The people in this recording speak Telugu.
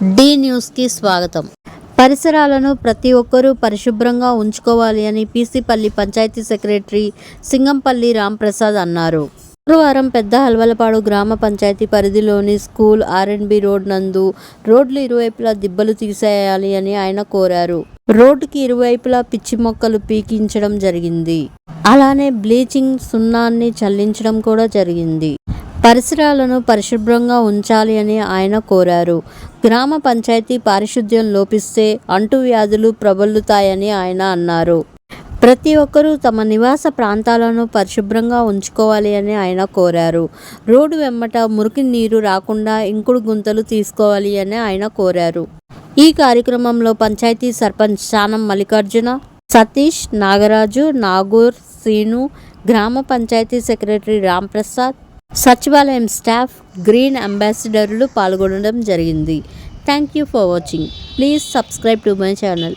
డి న్యూస్కి స్వాగతం. పరిసరాలను ప్రతి ఒక్కరూ పరిశుభ్రంగా ఉంచుకోవాలి అని పీసీపల్లి పంచాయతీ సెక్రటరీ సింగంపల్లి రాంప్రసాద్ అన్నారు. శుక్రవారం పెద్ద హల్వలపాడు గ్రామ పంచాయతీ పరిధిలోని స్కూల్ ఆర్ఎండ్బి రోడ్ నందు రోడ్లు ఇరువైపులా దిబ్బలు తీసేయాలి అని ఆయన కోరారు. రోడ్డుకి ఇరువైపులా పిచ్చి మొక్కలు పీకించడం జరిగింది. అలానే బ్లీచింగ్ సున్నాన్ని చల్లించడం కూడా జరిగింది. పరిసరాలను పరిశుభ్రంగా ఉంచాలి అని ఆయన కోరారు. గ్రామ పంచాయతీ పారిశుద్ధ్యం లోపిస్తే అంటువ్యాధులు ప్రబలుతాయని ఆయన అన్నారు. ప్రతి ఒక్కరూ తమ నివాస ప్రాంతాలను పరిశుభ్రంగా ఉంచుకోవాలి అని ఆయన కోరారు. రోడ్డు వెంబట మురికి నీరు రాకుండా ఇంకుడు గుంతలు తీసుకోవాలి అని ఆయన కోరారు. ఈ కార్యక్రమంలో పంచాయతీ సర్పంచ్ చానం మల్లికార్జున, సతీష్, నాగరాజు, నాగూర్, సీను, గ్రామ పంచాయతీ సెక్రటరీ రాంప్రసాద్, సచివాలయం స్టాఫ్, గ్రీన్ అంబాసిడర్లు పాల్గొనడం జరిగింది. Thank you for watching. Please subscribe to my channel.